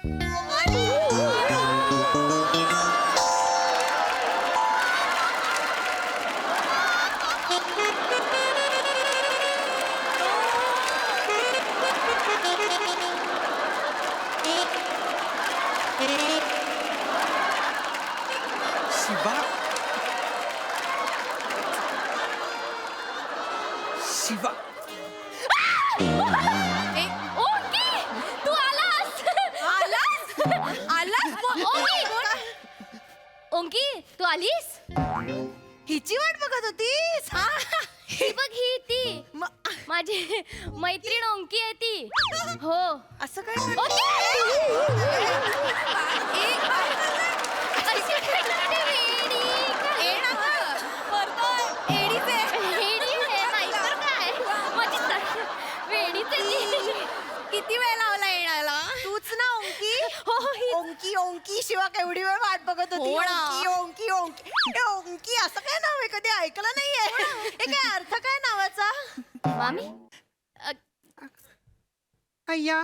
शिवा शिवा ओंकी, तू आलास. ओंकी, तू आलीस. हिची वाट बघत होतीस हा? ही बघ, ही ती माझी मैत्रीण ओंकी आहे ती. हो. असं काय ओंकी! अशी करते वेडी. हेडी आहे, नाहीतर काय. माझी वेडीच आहे ती. किती वेळ लावला येण्याला? तूच ना ओंकी? हो, ही. ओंकी ओंकी शिवा केवढी वेळ वाट बघत होती. हो ना. ओंकी ओंकी ओंकी हे ओंकी असं काय नाव आहे? कधी ऐकलं नाहीये. हे काय अर्थ काय नावाचा? मामी, अय्या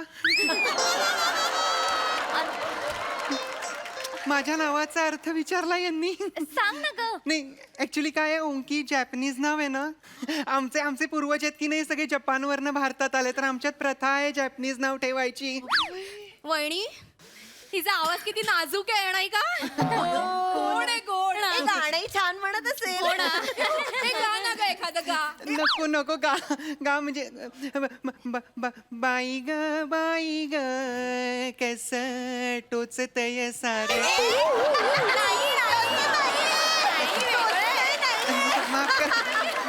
माझ्या नावाचा अर्थ विचारला यांनी. सांग ना ग. नाही ऍक्च्युली काय आहे, ओंकी जॅपनीज नाव आहे ना. आमचे पूर्वज आहेत की नाही सगळे जपानवरनं भारतात आले, तर आमच्यात प्रथा आहे जॅपनीज नाव ठेवायची. वहिनी तिचा आवाज किती नाजूक आहे नाही का? गोड आहे गोड. गाणंही छान म्हणत असेल. गा ना ग एखादं गा. नको नको गा गा म्हणजे बाई ग कस टोचतय सारे.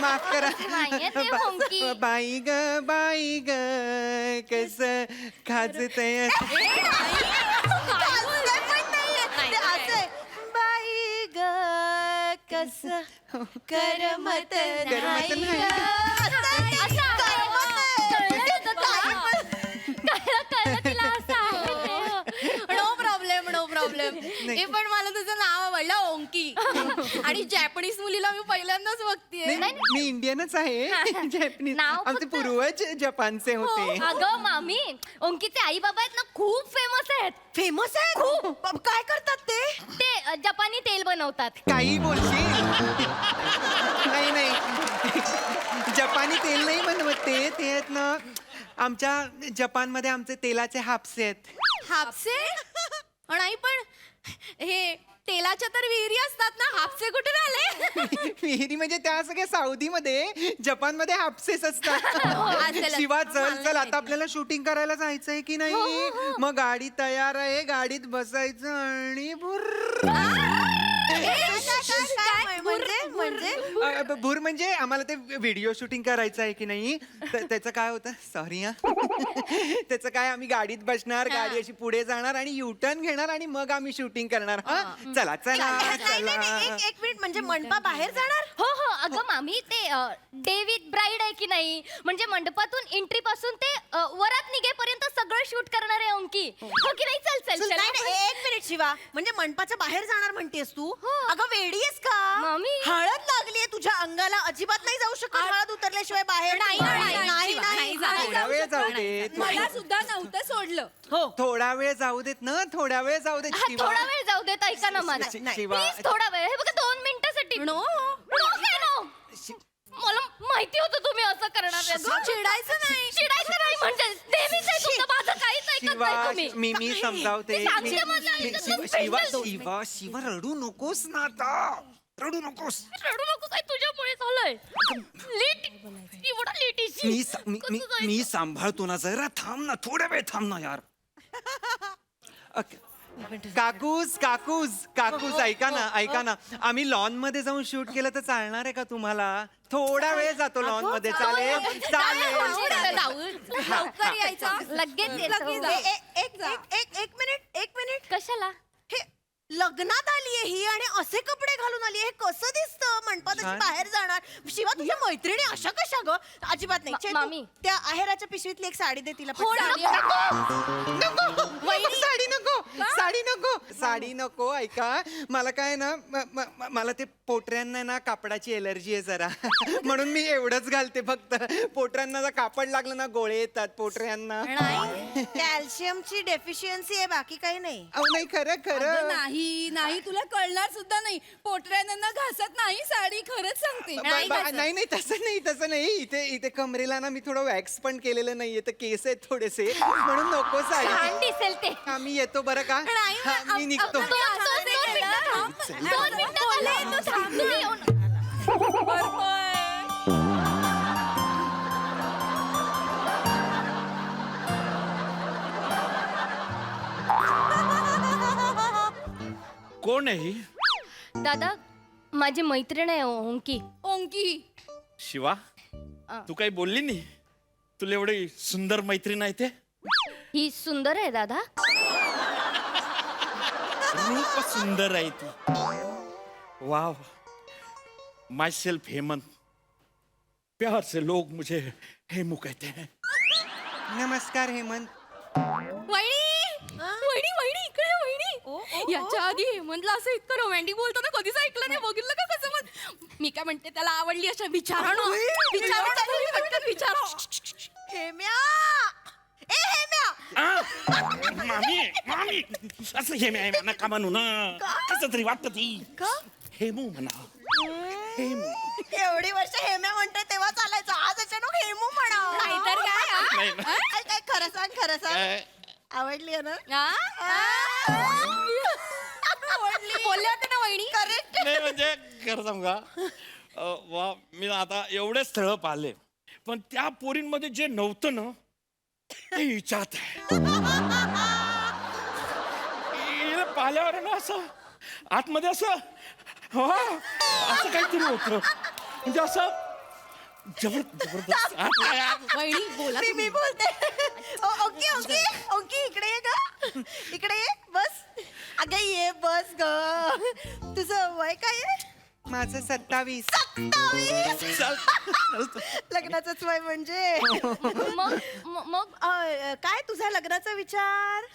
माफ करा नाहीये ते ओंकी. बाई ग कस खाजतय. बाई ग कस करमत करमत नाही नाही. No problem no problem. हे पण मला तुझं नाव आवडलं ओंकी. आणि जॅपनीज मुलीला मी पहिल्यांदाच बघतीये. मी इंडियनच आहे. जॅपनीज नाव आमचे फक्त- पूर्वज जपानचे होते. अगं मामी, ओंकीचे आई बाबा आहेत ना, खूप फेमस आहेत. फेमस आहे खूप. काय करतात ते? ते जपानी तेल बनवतात. काही बोलशील. नाही जपानी तेल नाही बनवत ते आहेत ना. आमच्या जपानमध्ये आमचे तेलाचे हापसे आहेत. हापसे? नाही पण हे तेलाच्या तर विहिरी असतात ना, हापसे कुठे आले? विहिरी म्हणजे त्या सगळ्या साऊदीमध्ये, जपानमध्ये हापसेच असतात. असेल. शिवा चल मला चल, नाही आता आपल्याला शूटिंग करायला जायचंय की नाही. मग गाडी तयार आहे, गाडीत बसायचं आणि भूर म्हणजे आम्हाला ते व्हिडिओ शूटिंग करायचं आहे की नाही. त्याचं काय होतं, सॉरी हा. त्याचं काय, आम्ही गाडीत बसणार, गाडी अशी पुढे जाणार आणि युटर्न घेणार आणि मग आम्ही शूटिंग करणार. हा चला चला चला. एक मिनिट, म्हणजे मंडपा बाहेर जाणार? हो हो, अगं मामी, ते डेव्हिड ब्राईड आहे की नाही, म्हणजे मंडपातून एंट्री पासून ते वरात निघेपर्यंत सगळं शूट करणार आहे ओंकी. हो की नाही? चल चल चल. एक मिनिट शिवा, म्हणजे मंडपाच्या बाहेर जाणार म्हणतेस तू? अगं वेडी आहेस का? मामी. हळद लागलीये तुझ्या अंगाला, अजिबात नाही जाऊ शकत हळद उतरल्याशिवाय बाहेर. नाही थोडा वेळ जाऊ देत. मला सुद्धा नव्हतं सोडलं. थोडा वेळ जाऊ देत ना, थोडा वेळ जाऊ देत. हा, थोडा वेळ जाऊ देत, ऐका ना माझं. शिवा. प्लीज थोडा वेळ. हे बघा 2 मिनिटासाठी. नो. मला माहिती होतं तुम्ही असं करणार आहे. चिडायचं नाही. चिडायचं नाही म्हणजे नेहमीच आहे तुमचं, माझं काहीच ऐकत शिवा नाही तुम्ही. मी समजावते. मी सांगते माझं ऐकत नाही. शिवा रडू नकोस ना आता, रडू नकोस. रडू नको, काय तुझ्यामुळे झालंय. लेट, एवढा लेट मी सांभाळतो ना, जरा थांब ना, थोडा वेळ थांब ना यार. काकूस ऐका ना, आम्ही लॉन मध्ये जाऊन शूट केलं तर चालणार आहे का तुम्हाला? थोडा वेळ जातो लॉन मध्ये. चालेल लवकर यायचा, लगेच एक मिनिट. कशाला? हे लग्नात आलीये ही आणि असे कपडे घालून आलीये, हे कसं दिसतं? मंडपात अशी बाहेर जाणार. शिवा, तुझ्या मैत्रिणी अशा कशा ग? अजिबात नाही. चेतू, मामी. त्या आहेराच्या पिशवीतली एक साडी दे तिला. हो ना, साडी नको, साडी नको ऐका मला काय ना मला ते पोटऱ्यांना ना कापडाची एलर्जी आहे जरा म्हणून मी एवढंच घालते फक्त पोटऱ्यांना जर कापड लागलं ना गोळे येतात पोटऱ्यांना नाही कॅल्शियमची डेफिशियन्सी आहे बाकी काही नाही. अहो नाही खरं अगं, खरं नाही नाही तुला कळणार सुद्धा नाही. पोटऱ्यांना घासत नाही साडी, खरंच सांगते. नाही नाही तसं नाही इथे कमरेला ना मी थोडं वॅक्स पण केलेलं नाहीये तर केस आहेत थोडेसे म्हणून नको छान साडी दिसेल ते. आम्ही येतो बरं का नाही, हा, मी निघतो दोन मिनिटं थांब. तुम्ही येऊन- कोण आहे ही? दादा माझी मैत्रीण आहे ओंकी. ओंकी शिवा तू काही बोलली नाही तुला एवढी सुंदर मैत्रीण आहे ते ही सुंदर आहे दादा. रूप सुंदर आहे ती वाह माई सेल्फ हेमंत प्यार से लोग मुझे हेमू कहते हैं नमस्कार हेमंत वहिनी वहिनी वहिनी इकडे वहिनी. याच्या आधी हेमंतला असं इतकं रोमॅन्टिक बोलताना कधीच ऐकलं नाही. बघितलं का कसं मग मी काय म्हणते त्याला आवडली अशा विचारा ना विचारा. हेम्या ए हेम्या मामी मामी असं हेमे आहे नका म्हणू ना कसं तरी वाटत ती हेमू म्हणा हेमू एवढी वर्ष हेम्या म्हणते तेव्हा चालायचं आज अचानक हेमू म्हणा नाहीतर काय, हा? नाही ना. काय खरं सांग आवडली आहे ना बोलले होते ना वहिनी. करेक्ट नाही म्हणजे खरं सांगा वा मी आता एवढे स्थळ पाहिले पण त्या पोरींमध्ये जे नव्हतं ना ते हिच्यात आहे हिला पाहिल्यावर ना असं आतमध्ये असं असं काहीतरी होत म्हणजे असं जबरदस्त वहिनी बोला मी बोलते ओके इकडे ये ग इकडे ये बस अगं ये बस ग तुझं वय काय आहे माझं 27 लग्नाचंच वय म्हणजे मग काय तुझा लग्नाचा विचार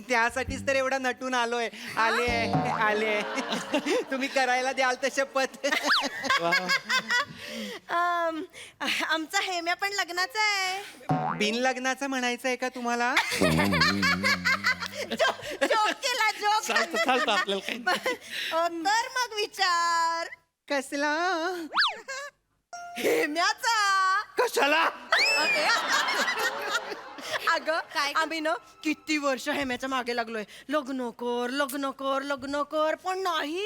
त्यासाठीच तर एवढा नटून आलोय आले तुम्ही करायला द्याल तर शपथ आमचा हेम्या पण लग्नाचा आहे बिन लग्नाचं म्हणायचं आहे का तुम्हाला जोक केला जोक चालतं आपल्याला काही कर मग विचार कसला हेम्याचा कशाला अगं आम्ही ना किती वर्ष हेम्याच्या मागे लागलोय लग्न कर पण नाही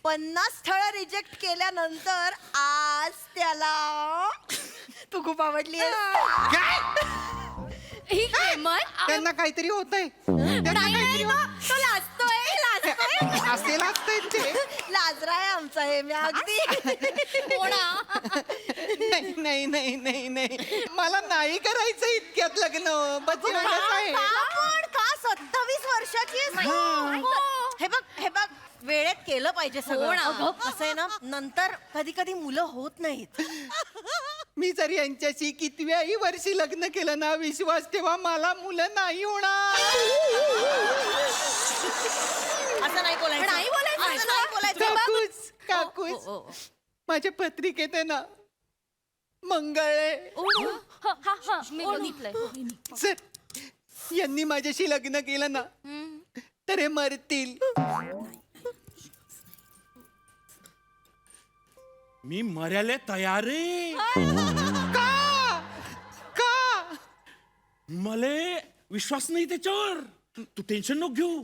50 स्थळ रिजेक्ट केल्यानंतर आज त्याला तू खूप आवडली ही हेमंत त्यांना काहीतरी होतंय तो लाजतोय असेल असतंय ते लाजराय आमचा हेम्या अगदी नाही मला नाही करायचं इतक्यात लग्न बच्ची आहे का 27 वर्षाची आहेस? हे बघ वेळेत केलं पाहिजे सगळं असं आहे ना नंतर कधी मुलं होत नाहीत मी जर यांच्याशी कितव्याही वर्षी लग्न केलं ना विश्वास ठेवा मला मुलं नाही होणार असं नाही बोलायचं काकूच माझ्या पत्रिकेत आहे ना मंगळ आहे मी बघितलंय. जर यांनी माझ्याशी लग्न केलं ना तर हे मरतील मी मरायला तयार आहे का मले विश्वास नाही त्याच्यावर तू टेन्शन नको घेऊ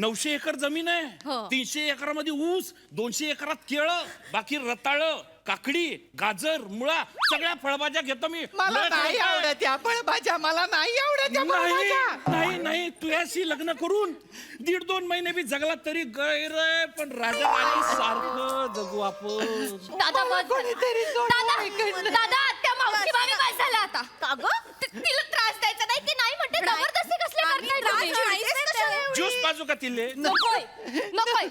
900 एकर जमीन आहे 300 एकरामध्ये ऊस 200 एकरात केळं बाकी रताळ काकडी गाजर मुळा सगळ्या फळभाज्या घेतो मी मला नाही आवडत या फळभाज्या मला नाही आवडत या फळभाज्या नाही तू याशी लग्न करून 1.5-2 महिने बी जगला तरी गैर आहे पण राजा राणी सारखं जगू आपण दादा बस कोणीतरी सोडवा दादा इकडनं. दादा त्या मावशी मामी काय झालं आता का ग तिला त्रास द्यायचा नाही ती नाही म्हणते जबरदस्ती कसली करताय ज्यूस पाजू का तिले नकोय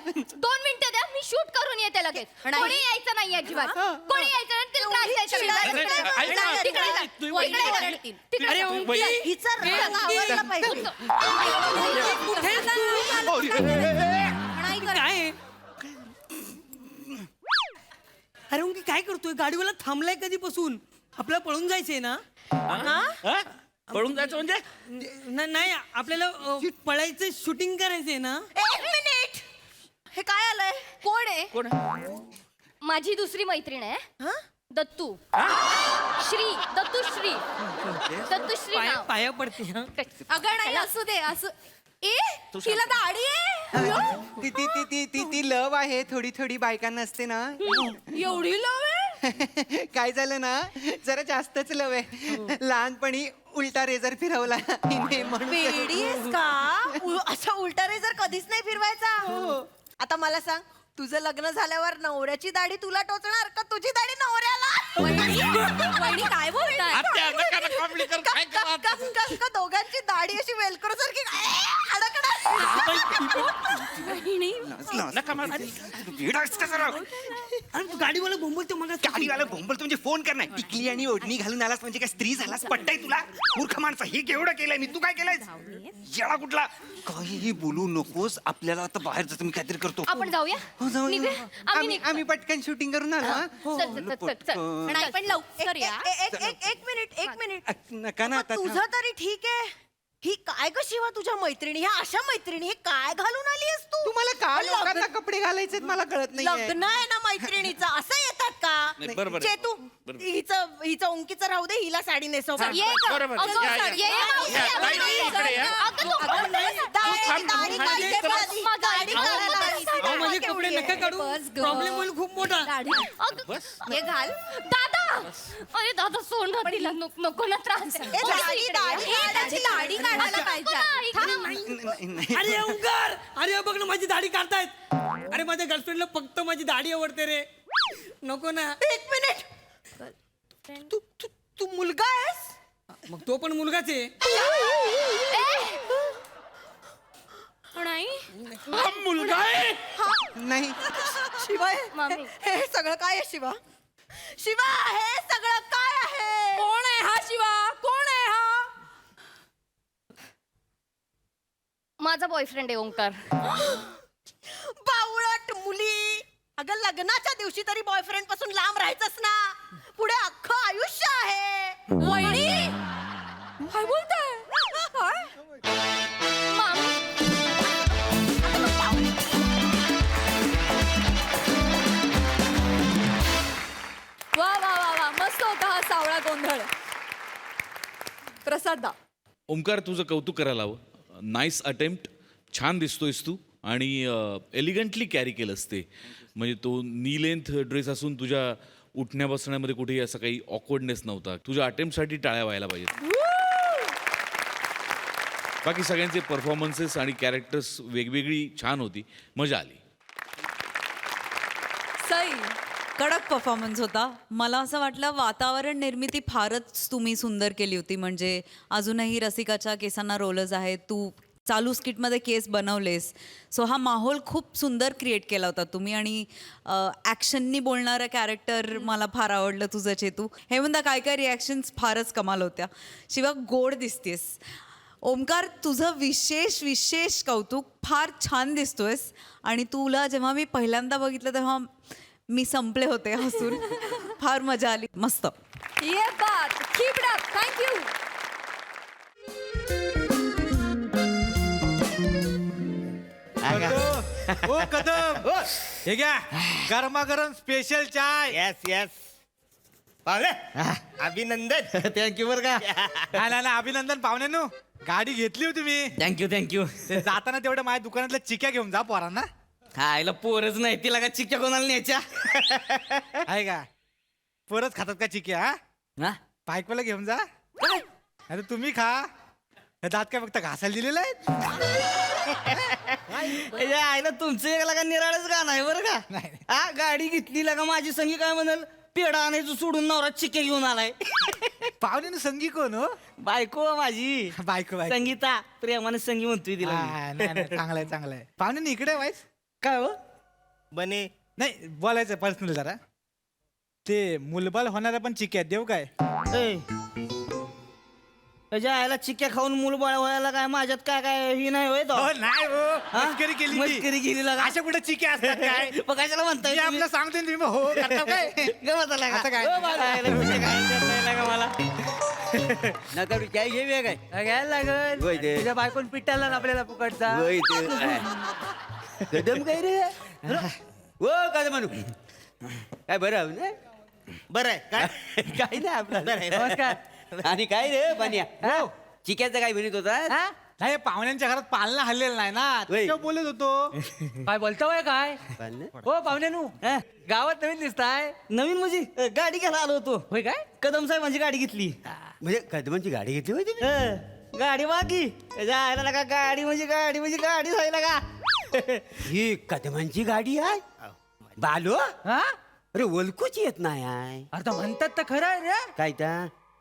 2 मिनिटं द्या मी शूट करून येते लगेच कोणी यायचं नाही अजिबात कोणी यायचं नाही तिला त्रास द्यायचा नाही. ऐक ना, तिकडे जा. तू वहिनी तिकडे बघा. जा. तिकडे जा. वहिनी, हिचा राग आवडला पाहिजे हो नाही कर. काय अरे उंकी काय करतोय गाडीवाला थांबलाय कधीपासून आपल्याला पळून जायचंय ना हा? पळून जायचं म्हणजे नाही आपल्याला पळायचं शूटिंग करायचंय ना. एक मिनिट, हे काय आलंय? कोण आहे? कोण माझी दुसरी मैत्रीण आहे हं? दत्तू. श्री दत्तू श्री दत्तू श्री नाव. पाया पडते हा. अगं नाही असू दे असं. ए तिला दाढी आहे. ती ती ती ती ती ती लव आहे, थोडी थोडी बायकांना असते ना. एवढी लव आहे. काय झालं ना, जरा जास्तच लव आहे. लहानपणी उलटा रेझर फिरवला हिने म्हणून. वेडी आहेस का? असा उलटा रेझर कधीच नाही फिरवायचा. आता मला सांग, तुझं लग्न झाल्यावर नवऱ्याची दाढी तुला टोचणार का तुझी दाढी नवऱ्याला? वहिनी काय बोलताय? आत्या, नका ना comedy करू. काय करा आता? का दोघांची दाढी अशी वेलक्रो सारखी वहिनी नका मारू. वेडाच का जरा? अरे तू गाडीवाला बोंबलतो मला गाडीवाला बोंबलतो म्हणजे फोन कर ना. टिकली आणि ओढणी घालून आलास म्हणजे काय स्त्री झालास? पट्टाय तुला? मूर्ख माणसा, हे केवढं केलंय मी, तू काय केलंय? येळा कुठला? काहीही बोलू नकोस, आपल्याला आता बाहेर जातो, मी काहीतरी करतो. आपण जाऊया. हो, जाऊया. निघूया. आम्ही आम्ही निघतो. आम्ही पटकन शूटिंग करून आलो हा. चल, चल, चल, चल, चल. नाही पण लवकर या. एक मिनिट नका ना आता. तुझं तरी ठीक आहे. ही काय ग शिवा तुझ्या मैत्रिणी, ह्या अशा मैत्रिणी हे काय घालून आली आहेस तू? तुम्हाला का लग्न- लोकांना कपडे घालायचे मला कळत नाही. लग्न आहे ना मैत्रिणीचं, असं येतात का? नाही, बरोबर आहे. चेतू, बरोबर. हिचं उंकीचं राहू दे, हिला साडी नेसव. ये ग. बरोबर. अगं, या, या. ये, ये, मावशी, या, अगं, ताई, नाही, इकडे या. अगं, तू- अगं, नाही, दाढी थांब, दाढी थांब, काढते थांब. आधी. दाढी काढायला आली. अहो, माझे केवढी कपडे आहे. नका काढू. बस ग. प्रॉब्लेम होईल खूप मोठा. अगं, बस. हे घाल. दादा अरे दादा सोड ना तिला, नको ना त्रास. ए, दाढी दाढी त्याची दाढी काढायला पाहिजे. नाही, नाही. अरे ओंकार, अरे बघ ना माझी दाढी काढतायत. अरे माझ्या गर्लफ्रेंडला फक्त माझी दाढी आवडते रे. नको ना. एक मिनिट, तू तू तू मुलगा आहेस? मग तो पण मुलगाच आहे. नाही हा मुलगा आहे. नाही. शिवा मामी. हे सगळं काय आहे शिवा? शिवा हे सगळं काय आहे? कोण आहे हा शिवा? कोण आहे हा? माझा बॉयफ्रेंड आहे ओंकार. बावळट मुली, अगं लग्नाच्या दिवशी तरी बॉयफ्रेंड पासून लांब राहायचंच ना. पुढे अख्खं आयुष्य आहे. वहिनी काय बोलताय? काय? मामी वा वा वा वा मस्त होता हा सावळा गोंधळ. प्रसाद दा. ओमकार, तुझं कौतुक करायला हवं. Nice attempt. छान दिसतोयस तू आणि एलिगंटली कॅरी केलंस ते. म्हणजे तो नी लेंथ ड्रेस असून तुझ्या उठण्या बसण्यामध्ये कुठेही असं काही ऑकवर्डनेस नव्हता. तुझ्या अटेम्प्टसाठी टाळ्या व्हायला पाहिजेत. बाकी सगळ्यांचे परफॉर्मन्सेस आणि कॅरेक्टर्स वेगवेगळी छान होती, मजा आली. सई कडक परफॉर्मन्स होता. मला असं वाटलं वातावरण निर्मिती फारच तुम्ही सुंदर केली होती. म्हणजे अजूनही रसिकाच्या केसांना रोलर्स आहेत, तू चालू स्किटमध्ये केस बनवलेस. सो हा माहोल खूप सुंदर क्रिएट केला होता तुम्ही. आणि ॲक्शननी बोलणारं कॅरेक्टर मला फार आवडलं तुझं चेतू. हे म्हणता काय काय रिॲक्शन्स फारच कमाल होत्या. शिवाय गोड दिसतेस. ओमकार तुझं विशेष विशेष कौतुक. फार छान दिसतोयस. आणि तुला जेव्हा मी पहिल्यांदा बघितलं तेव्हा मी संपले होते हसून. फार मजा आली. मस्त. ये बात. Keep it up. थँक्यू. ओ कदम, हे घ्या गरमागरम स्पेशल चाय. येस येस पाहुणे अभिनंदन. थँक्यू बर का. नाही नाही अभिनंदन पाहुण्यानो. गाडी घेतली होती मी. Thank you thank you. ते जाताना तेवढं माझ्या दुकानातल्या चिक्या घेऊन जा पोरांना. खायला पोरच नाही तिला का चिक्क्या कोणाला न्यायच्या. आहे का परत खातात का चिक्या? हा? बायकोला घेऊन जा. अरे तुम्ही खा. हे दात काय फक्त घासायला दिलेलं आहे? याच्या आईला तुमचं एक लगा निराळच गाणं आहे बरं का. नाही. हा गाडी घेतली लगा माझी संगी काय म्हणाल पेढा आणायचं सोडून नवरा चिक्के घेऊन आलाय. पाहुण्यानं संगी कोण हो? बायको माझी बायको बायको. संगीता प्रेमाने संगी म्हणतोय तिला मी. हा, नाही नाही, चांगलं आहे चांगलं आहे. पाहुण्यानं इकडे व्हायच काय हो बने नाही बोलायचं पर्सनल जरा. ते मुलबाल होणाऱ्या पण चिक्या देऊ काय? ऐ, त्याच्या आईला चिक्क्या खाऊन मूल बाळ व्हायला काय माझ्यात काय काय ही नाही होय तो हो नाही हो हा? मस्करी केली ती. मस्करी केली लगा. अशा कुठे चिके असतात काय मग कशाला म्हणताय मी तुम्ही? आपलं सांगतो ना, तुम्ही हो करता काय गमत आला का? आता काय? हो, बाळा, आईला म्हणजे काय करताय लगा मला नका काय घेऊया काय घ्यायला लागल होय ते. तुझ्या बायकोन पिटाला ना आपल्याला फुकटचा होय ते. कदम काय रे हो काय म्हणू काय बरं आहे ना? बरं आहे काय काय नाही आपलं नमस्कार आणि काय रे पाण्या चिक्याचं काय म्हणत होता हा? नाही पाहुण्यांच्या घरात पालना हल्लेलं नाही ना होय. त्याच्यावर बोलत होतो काय बोलतोय काय हो पाहुण्यानू हा? गावात नवीन दिसताय नवीन म्हणजे गाडी घ्यायला आलो होतो होय काय कदम साहेबांची गाडी घेतली म्हणजे कदमांची गाडी घेतली होती गाडी बाकी त्याच्या आईला लगा गाडी म्हणजे गाडी व्हायला का ही कदमांची गाडी आहे बालो हा अरे ओळखूच येत नाही आहे आता म्हणतात तर खरं आहे रे काय त्या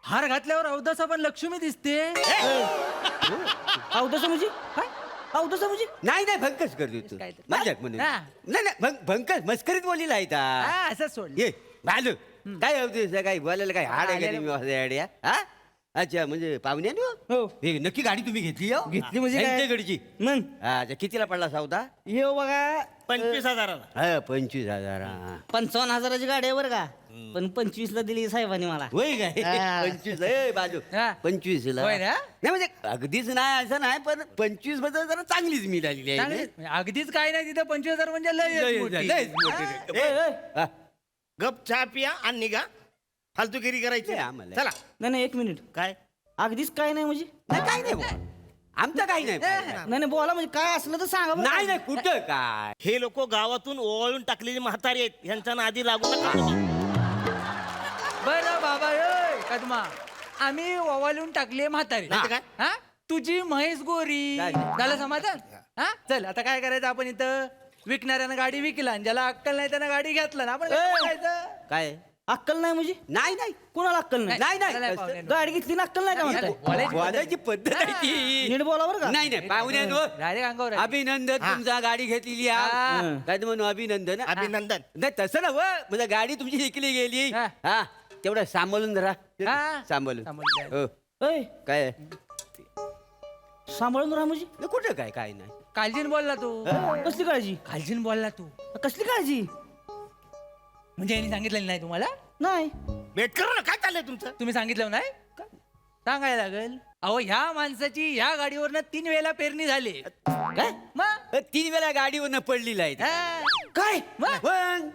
हार घातल्यावर अवदासा पण लक्ष्मी दिसते अवदस म्हणजे काय अवदस म्हणजे नाही नाही भंकस करतो तू मजाक म्हणून हा. नाही नाही भंकस मस्करीत बोलीला आहे ता. असं सोड ये बालू काय होते काय बोलायला काय हाड आहे का तुम्ही असं अड्या? हा अच्छा म्हणजे पाहुण्या हो. हे नक्की गाडी तुम्ही घेतली हो घेतली म्हणजे काय? त्यांच्याकडची मग अच्छा कितीला पडला सौदा हे बघा 25,000 हा 25,000 हा. 55,000ची गाडी आहे बरं का पण 25 ला दिली साहेबांनी मला होय काय हा. 25 ए बाजू हा. 25 ला होय ना? नाही म्हणजे अगदीच नाही असं नाही पण 25 बद्दल जरा चांगलीच मिळालेली आहे चांगली- अगदीच काय नाही तिथं 25,000 म्हणजे लय मोठी. लयच मोठी हा. रक्कम. ए, ए. हा. गप चहा पिया आणि निघा फालतूगिरी करायची नाही, आम्हाला. चला नाही नाही 1 मिनिट काय अगदीच काय नाही म्हणजे नाही काय नाही बुवा. आमचं काही नाही नाही नाही बोला म्हणजे काय असलं तर सांगा बरं. नाही नाही कुठं काय हे लोक गावातून ओवाळून टाकलेली म्हातारी आहेत ह्यांच्या नादी लागू नका बरं बाबा ओय, कदमा आम्ही ओवाळून टाकले म्हातारी नाही तर काय? हा तुझी म्हैस गोरी काय? झालं समाधान हा चल आता काय करायचं आपण इथं विकणाऱ्यानं गाडी विकला आणि ज्याला अक्कल नाही त्यानं गाडी घेतला ना आपण काय करायचं? काय अक्कल नाही म्हणजे नाही नाही कोणाला अक्कल नाही नाही चला, नाही पाहुण्यानो. गाडी घेतली ना अक्कल नाही का म्हणताय बोलायची बोलायची पद्धत आहे ती नीट बोला बरं का नाही नाही पाहुण्यानो डायरेक्ट अंगावर आहे. अभिनंदन तुमचा गाडी घेतलेली हा. आहे काय ते म्हणू अभिनंदन अभिनंदन नाही तसं ना म्हणजे गाडी तुमची विकली गेली हा. हा तेवढं सांभाळून धरा हा. सांभाळून सांभाळून हो ऐ काय आहे? सांभाळून राहा म्हणजे नाही, कुठं काय काय नाही काळजीन बोलला तू कसली काळजी काळजीन बोलला तू कसली काळजी म्हणजे यांनी सांगितलेलं नाही तुम्हाला नाही भेट करू ना काय चाललंय तुमचं तुम्ही सांगितलं नाही सांगायला लागेल अहो ह्या माणसाची ह्या गाडीवरनं 3 वेळेला पेरणी झाली काय मग 3 वेळा गाडीवरनं पडलेला आहे हा. काय मग? पण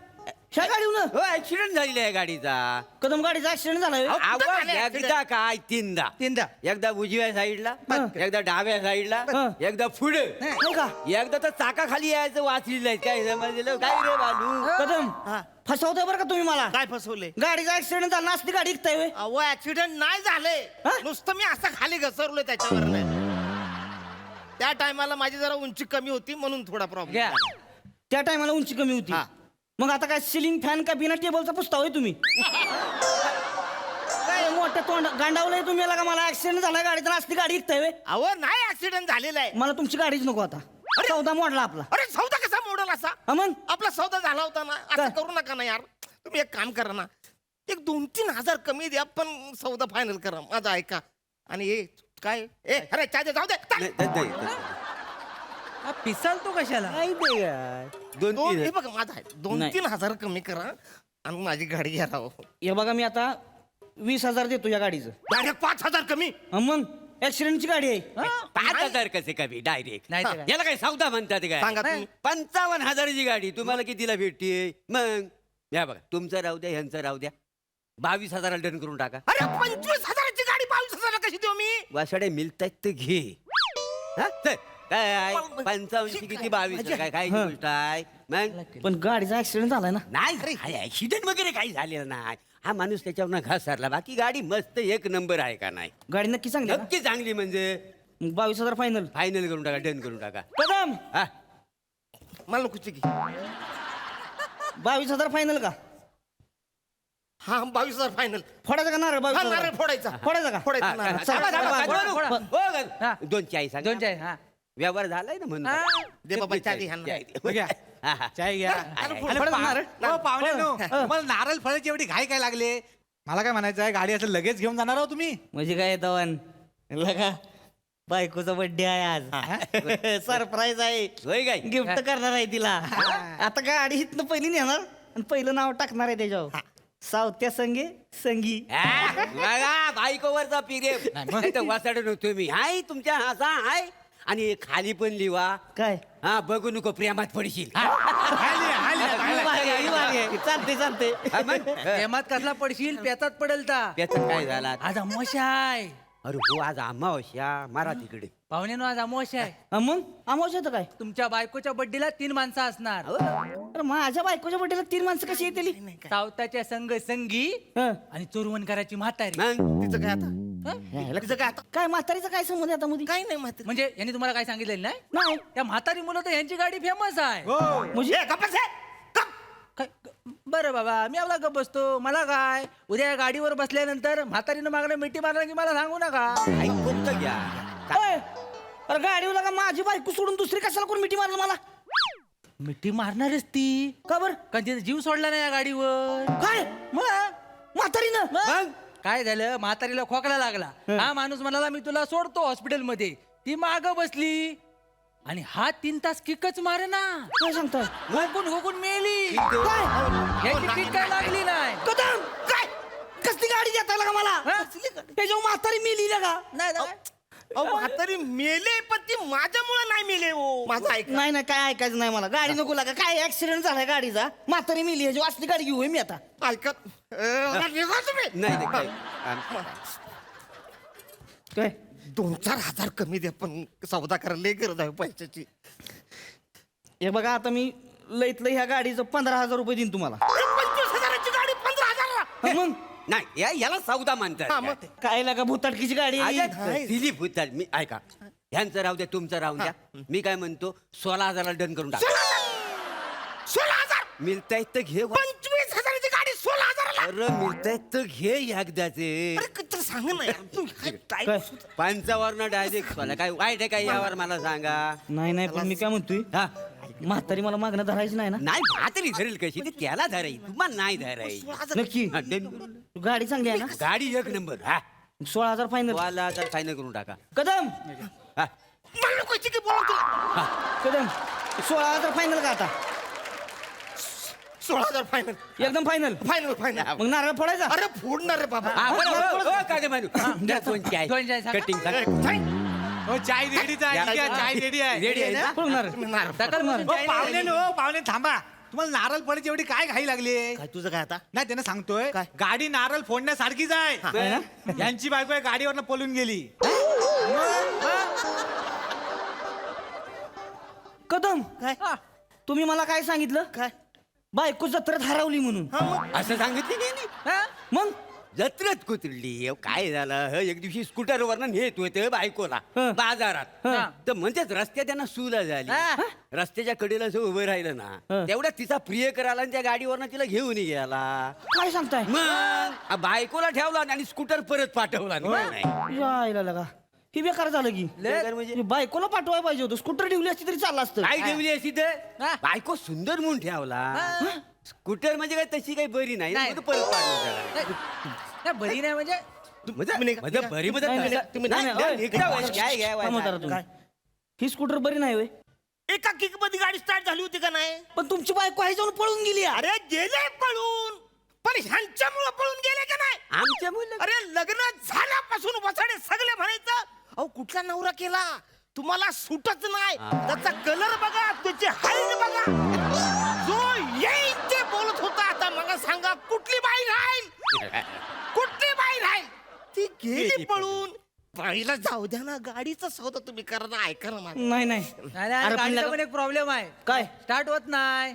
ह्या गाडीवर हो ऍक्सिडेंट झालेला आहे गाडीचा कदम गाडीचा ऍक्सिडेंट झाला होय? आवाज एकदा काय तीनदा तीनदा एकदा उजव्या साईडला एकदा डाव्या साईडला एकदा पुढे नाही का एकदा तर चाकाखाली यायचं वाचलेलं आहे काय समजलं काय रे बालू कदम फसवताय बरं का तुम्ही मला काय फसवले गाडीचा ऍक्सिडेंट झाला असली गाडी विकताय होय? अहो ऍक्सिडेंट नाही झाले हा? नुसतं मी असं खाली घसरलोय त्याच्यावर त्या टायमाला माझी जरा उंची कमी होती म्हणून थोडा प्रॉब्लेम घ्या त्या टायमाला उंची कमी होती हा. मग आता काय सिलिंग फॅन का बिना टेबलचा पुसता होय तुम्ही काय मोठ्या तोंड गांडावलंय तुम्ही का मला ऍक्सिडेंट झाला गाडीचा असली गाडी विकताय होय? अहो नाही ऍक्सिडेंट झालेला आहे मला तुमची गाडीच नको आता सौदा मोडला आपला अरे सौदा कसा मोडल असा हा मग आपला सौदा झाला होता ना असं काय? करू नका ना यार तुम्ही एक काम करा ना एक 2-3 हजार कमी द्या पण सौदा फायनल करा माझा ऐका आणि हे काय ए अरे चाय दे, जाऊ दे चाल. हा, पिसाल तो कशाला दोन दोन तीन हे बघा माझा आहे 2-3 हजार कमी करा आणि माझी गाडी घ्या राव हे बघा मी आता 20,000 देतो या गाडीचं डायरेक्ट 5,000 कमी हा मग ऍक्सिडेंटची गाडी आहे 5,000 कसे कमी डायरेक्ट नाही तर काय. याला काय सौदा म्हणतात काय सांगा तुम्ही 55,000ची गाडी तुम्हाला कितीला भेटते मग या बघा तुमचं राहू द्या ह्यांचं राहू द्या 22,000 डन करून टाका अरे 25,000ची गाडी 22,000 कशी देऊ मी वासाडे मिळतात तर घे हा, चल. काय आहे 55 किती 22 काय काय गोष्ट आहे मग पण गाडीचा ऍक्सिडेंट झालाय ना नाही ऍक्सिडेंट वगैरे काही झालेलं नाही हा माणूस त्याच्यावर घास सारला बाकी गाडी मस्त एक नंबर आहे का नाही गाडी नक्की चांगली आहे नक्की चांगली म्हणजे ना? 22,000 फायनल फायनल करून टाका डन करून टाका कदम हा मला नको चिकी 22,000 फायनल का हा 22,000 फायनल फोडायचा का नारळ हा 22,000 नारळ फोडायचा फोडायचा का फोडायचा हा, नारळ. थांबा, थांबा, फोडा, थांबा, फोडा. हो, हा. ग- 2 चाळीस सांगा. 2 चाळीस हा व्यवहार झालाय ना म्हणून हा. दे बाबा, चहा दे ह्यांना. चाय दे. घ्या. हा, हा. चाय घ्या अरे, आणि पाहुण्यानो तुम्हाला नारळ फळाची एवढी घाई काय लागले मला काय म्हणायचं आहे गाडी असं लगेच घेऊन जाणार आहो तुम्ही म्हणजे काय तवन लगा बायकोचा बर्थडे आहे आज सरप्राईज आहे होय काय गिफ्ट करणार आहे तिला आता गाडी इथनं पहिली नेणार आणि पहिलं नाव टाकणार आहे त्याच्यावर सावत्या संगे संगी बघा बायकोवरचा पिरे वाचाड नव्हतो मी हाय तुमच्या हासा हाय आणि खाली पण लिवा काय हा बघू नको प्रेमात पडशील चालते चालते हा, मग? प्रेमात कसला पडशील पेतात पडेल ता त्याचं काय झाला आज अमावस्या आहे अरे हो आज अमावस्या मारा तिकडे पाहुण्यानो आज अमावस्या आहे मग आमोश तर काय तुमच्या बायकोच्या बड्डेला 3 माणसं असणार अरे माझ्या बायकोच्या बर्थडेला 3 माणसं कशी येतील सावताच्या संग संगी आणि चोरवण करायची म्हातारी मग तिचं काय आता तिचं काय आता काय म्हातारीचा काय संबंध आहे आता मध्ये काय नाही माहिती म्हणजे यांनी तुम्हाला काय सांगितलेलं नाही नाही त्या म्हातारी मुलं तर यांची गाडी फेमस आहे म्हणजे काय बरं बाबा मी आपला गप बसतो मला काय उद्या या गाडीवर बसल्यानंतर म्हातारीनं मागणं मिठी मारलं की मला सांगू नका ऐकून तर घ्या ओय, अरे गाडीवर लागा माझी बायको सोडून दुसरी कशाला कोण मिठी मारलं मला मिठी मारणारच ती का बर कारण तिने जीव सोडला नाही या गाडीवर काय मग म्हातारीनं मग काय झालं म्हातारीला खोकला लागला हा माणूस म्हणाला मी तुला सोडतो हॉस्पिटलमध्ये ती माग बसली आणि हा 3 तास किकच मारे ना काय सांगताय हुकून हुकून मेली काय याची किक काय लागली नाही कदम काय कसली गाडी देता का मला त्याच्यावर म्हातारी मेली का म्हातारी मेले पण ती माझ्यामुळे नाही मेले हो माझं ऐक नाही नाही काय ऐकायचं नाही मला गाडी नको लागा काय ऍक्सिडेंट झालाय गाडीचा म्हातारी मेली ह्याची वाचली गाडी घेऊ मी आता ऐकत निघा तुम्ही नाही नाही, काय काय 2-4 हजार कमी द्या पण सौदा करायला लय गरज आहे पैशाची हे बघा आता मी लईतलं ह्या गाडीचं 15,000 रुपये देईन तुम्हाला 25,000ची गाडी 15,000 मग नाही याला सौदा म्हणतात काय लागा भुताटकीची गाडी आहे ही? अरे, दिलीप होतात मी ऐका ह्यांचं राहू द्या तुमचं राहू द्या मी काय म्हणतो 16,000 डन करून टाक 16,000 मिळतायत तर घे 25,000ची गाडी 16,000 अरे मिळतायत तर घे एकदाचे अरे सांग ना यार तुम्ही काय काय? पंचावरनं डायरेक्ट सोला काय वाईट आहे काय यावर मला सांगा नाही नाही पण मी काय म्हणतोय हा म्हातारी मला मागणं धरायची नाही ना नाही म्हातारी धरेल कशी ते त्याला धराई तुम्हाला नाही धराई नक्की हा, डन. गाडी चांगली आहे ना गाडी एक नंबर हा 16,000 फायनल 16,000 फायनल करून टाका कदम हा. मला नको की बोला तुला कदम 16,000 फायनल का आता 16,000 फायनल एकदम फायनल फायनल फायनल मग नारळ फोडायचा अरे फोडणार रे बाबा हा, बरं, हो, हो, काय ते म्हणू. द्या दोन चाय. दोन चाय सांगा. कटिंग सांगा. चाय रेडी चाय रेडी आहे रेडी आहे ना? फोडणार पाहुणे थांबा तुम्हाला नारळ फोडायची एवढी काय घाई लागली काय तुझं काय आता नाही त्यांना सांगतोय काय? गाडी नारळ फोडण्यासारखीच आहे आहे ना? यांची बायको आहे गाडीवरनं पळून गेली कदम काय तुम्ही मला काय सांगितलं काय बायको जत्रेत हरवली म्हणून असं सांगितलं नाही हा? मग जत्रेत कुतरली काय झालं एक दिवशी स्कूटरवर नेत होते बायकोला हं. बाजारात हं. तर म्हणतेच रस्त्यात त्यांना सुला झाली हा. रस्त्याच्या कडेला असं उभं राहिलं ना हं. तेवढ्यात तिचा प्रिय करायला आणि त्या गाडीवरनं तिला घेऊन गेला काय सांगताय मग बायकोला ठेवला आणि स्कूटर परत पाठवला नाही यायला लगा ही बेकार झालं की बेकार म्हणजे? ही बायकोला पाठवायला पाहिजे होतं स्कूटर ठेवली असती तरी चाललं असतं काय ठेवली अशी तर हा. बायको सुंदर म्हणून ठेवला स्कूटर म्हणजे काय तशी काही बरी नाही नाही. म्हणून परत पाठवलं त्याला. नाही, बरी नाही म्हणजे म्हणजे बरी म्हणजे नाही, नाही, तुम्ही नाही, नाही, नाही, निघता ओय, वय, काय घ्या वय, थांबा जरा तुम्ही. ही स्कूटर बरी नाही होय एका किक मध्ये गाडी स्टार्ट झाली होती का नाही पण तुमची बायको आहे जाऊन पळून गेली यार. अरे गेले पळून पण ह्यांच्यामुळे पळून गेले का नाही आमच्या मुलं अरे लग्न झाल्यापासून वसाडे सगळे म्हणायचं अहो कुठला नवरा केला तुम्हाला सूटच नाही त्याचा कलर बघा त्याची हाईट बघा जो येईल ते बोलत होता आता मला सांगा कुठली बाई राहील कुठली बाई राहील ती गेली पळून बाईला जाऊ द्या ना गाडीचा सौदा तुम्ही करा ना ऐका ना माझं. नाही नाही नाही, अरे पण गाडीचा लगा- पण एक प्रॉब्लेम आहे काय? स्टार्ट होत नाही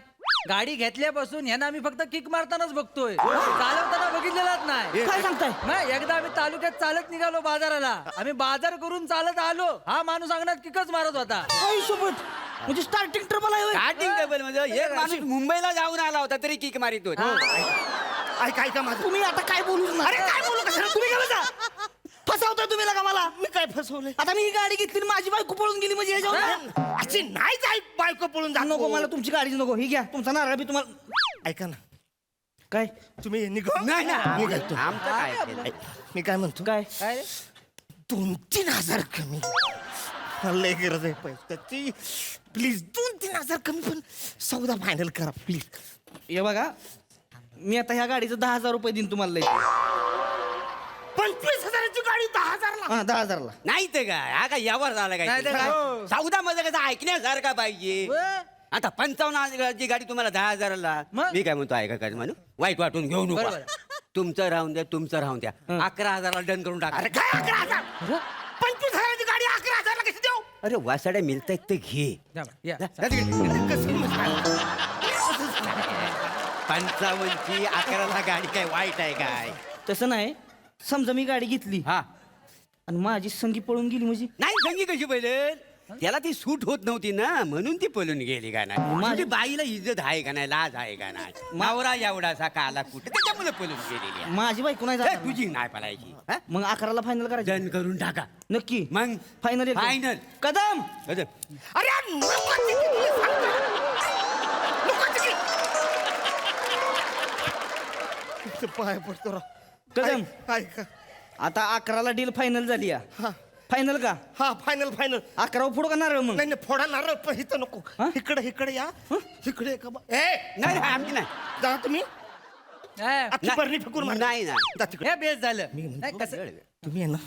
गाडी घेतल्यापासून ह्यांना आम्ही फक्त किक मारतानाच बघतोय चालवताना बघितलेलाच नाही काय सांगताय नाही एकदा आम्ही तालुक्यात चालत निघालो बाजाराला आम्ही बाजार करून चालत आलो हा माणूस अंगणात किकच मारत होता आई सोबत म्हणजे स्टार्टिंग ट्रबल आहे होय. स्टार्टिंग टेबल म्हणजे एक माणूस मुंबईला जाऊन आला होता तरी किक मारित होता ऐका ऐका माझं तुम्ही आता काय बोलूच ना अरे काय बोलू कशाला तुम्ही काय बघा फसवताय तुम्ही लगा मला मी काय फसवलंय आता मी ही गाडी घेतली आणि माझी बायको पळून गेली म्हणजे हे जाऊन अशी नाही जाय बायको पळून जा नको मला तुमची गाडीच नको ही घ्या तुमचा नारळ बी तुम्हाला ऐका ना काय तुम्ही निघा नाही निघा. आमचं काय मी काय म्हणतो काय काय रे? 2-3 हजार कमी. मला लय गरज आहे पैशाची. प्लीज 2-3 हजार कमी, पण सौदा फायनल करा प्लीज. हे बघा, मी आता ह्या गाडीचं 10,000 रुपये देईन तुम्हाला लय. 25,000ची गाडी 10,000ला. हा 10,000ला. नाही ते काय हा काय यावर झाला नाही काय तर काय? सौदा मध्ये कसं ऐकण्यासारखा पाहिजे. आता 55,000ची गाडी तुम्हाला 10,000ला. मग? मी काय म्हणतो ऐका काय म्हणू वाईट वाटून घेऊ नका. बरोबर. तुमचं राहून द्या, तुमचं राहून द्या. 11,000ला डन करून टाका. अरे काय 11,000? 25,000ची गाडी 11,000ला कशी देऊ? अरे वासाड्या मिळतायत ते घे. जा बरं, या. कसं मस्त. 55ची 11ला गाडी काय वाईट आहे काय? तसं नाही, समजा मी गाडी घेतली हा आणि माझी संगी पळून गेली म्हणजे नाही संगी कशी पहिले त्याला ती सूट होत नव्हती ना, म्हणून ती पळून गेली का नाही. माझी बाईला इज्जत आहे का नाही, लाज आहे का नाही. मावरा एवढासा काला कुठे त्याच्यामुळे पळून गेलेली आहे. माझी बायको नाही हे, जाणार. तुझी नाही पळायची. हा? मग 11ला फायनल करायचं. डन करून टाका. नक्की मग फायनल. फायनल. कदम. अरे, अरे नको तिकीट, नको तिकीट. इथं पाय पडतो राव. कदम. ऐका. आता 11ला डील फायनल झाली. हा. फायनल का? हा फायनल फायनल. 11 पुढं का नारळ मग? नाही नाही फोडा नारळ, पण इथं नको. हा? इकडे या. इकडे का बा- ए नाही नाही, आमची नाही. जा तुम्ही. हा. अख्खी बरणी फेकून मार. नाही नाही. जा तिकडे. हे बेस झालं. मी म्हणतो, नाही, कसं तुम्ही आहे ना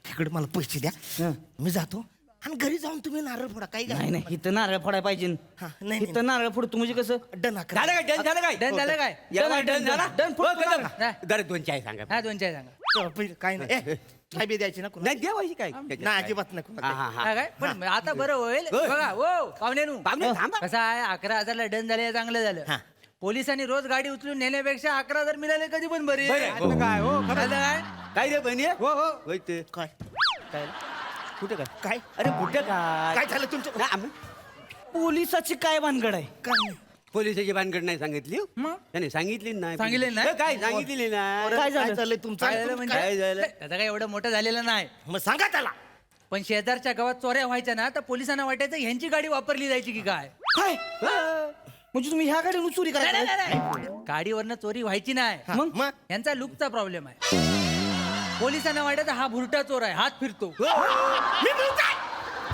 तिकडे मला पैसे द्या. हं. मी जातो आणि घरी जाऊन तुम्ही नारळ फोडा. काही नाही नाही, इथं नारळ फोडायला पाहिजे. हा, नाही, नाही. इथं नारळ फोडतो म्हणजे कसं? डन अकरा. झालं काय? डन झालं काय? डन झालं काय? यावर डन, डन डन, झाला? डन, हो, डन. कदम. हा. दर 2 चाय सांगा. हा 2 चाय सांगा. चला, पहिले काय नाही. ए, चाय बी द्यायची ना कुणाला? नाही द्यावायची काय? नाही अजिबात नाही हा कुणाला. हा हा हा काय पण आता बरं होईल होय. बघा हो पाहुण्यानू. पाहुणे थांबा. कसं आहे 11,000ला डन झाले चांगलं झालं. हा. पोलिसांनी रोज गाडी उचलून नेण्यापेक्षा 11,000 मिळाले कधी पण बरे. बरं आहे. हो. काय हो खरं काय? काय रे बहिणी? हो हो होय ते. काय काय? कुठे काय? काय अरे कुठे काय? काय झालं तुमच्या? नाही, आम्ही पोलिसाची काय भानगड आहे? काय नाही. पोलिसाची भानगड नाही सांगितली. मग? त्याने सांगितली नाही. सांगितली नाही? हे काय सांगितली नाही. काय काय झालं? झालंय तुमचं? काय झालं म्हणजे? काय झालं? त्याचं काय एवढं मोठं झालेलं नाही. मग सांगा त्याला. पण शेजारच्या गावात चोऱ्या व्हायच्या ना तर पोलिसांना वाटायचं ह्यांची गाडी वापरली जायची की काय. काय? म्हणजे तुम्ही ह्या गाडीवर चोरी नाही, करायची? नाही, नाही. गाडीवरनं चोरी व्हायची नाही. मग यांचा लुकचा प्रॉब्लेम आहे. पोलिसांना वाटायचं हा भुरटा चोर आहे, हात फिरतो. मी बोलताय.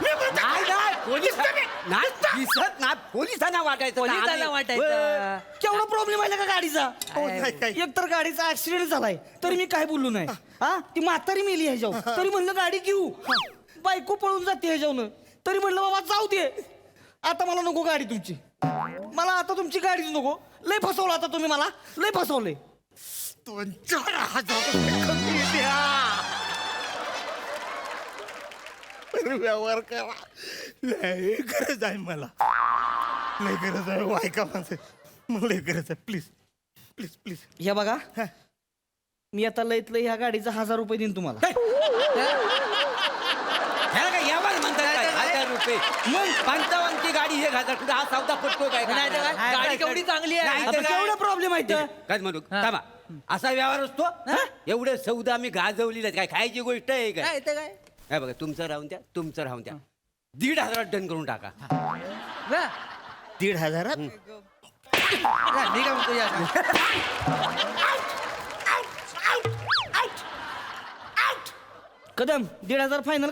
मी बोलताय. नाही नाही पोलीस दिसतं मी. नाही दिसत ना पोलिसांना वाटायचं ना पोलिसांना आम्ही- वाटायचं. केवढा प्रॉब्लेम आहे का गाडीचा? हो, नाही, काय. एक तर गाडीचा ऍक्सिडेंट झालाय तरी मी काय बोललो नाही. हा ती म्हातारी मेली ह्याच्यावर तरी म्हणलं गाडी घेऊ. बायको पळून जाते ह्याच्यावर तरी म्हणलं बाबा जाऊ दे. आता मला नको गाडी तुमची. मला आता तुमची गाडीच नको. लय फसवलं आता तुम्ही मला. लय फसवलंय. 2-4 हजार रुपये कमी द्या. पण व्यवहार करा. लय गरज आहे मला. लय गरज आहे. ऐका माझं. मला लय गरज आहे. Please please please. हे बघा, हा. मी आता लयत लय ह्या गाडीचा 1,000 रुपये देईन तुम्हाला. ह्याला काय यावर म्हणतात काय? 1,000 रुपये. मग 55 ची गाडी हे घालतात कुठे हा सौदा पटतो काय? नाही तर काय? गाडी केवढी चांगली आहे. नाही आता तर काय? केवढा प्रॉब्लेम आहे तर? काय म्हणू थांबा असा व्यवहार असतो. एवढे सौदा आम्ही गाजवलेले काय खायची गोष्ट आहे काय? काय इथं काय? हे बघा तुमचं राहून द्या, तुमचं राहून द्या. 1,500 डन करून टाका. बरं. 1,500. या, मी काय म्हणतो या. कदम 1,500 फायनल.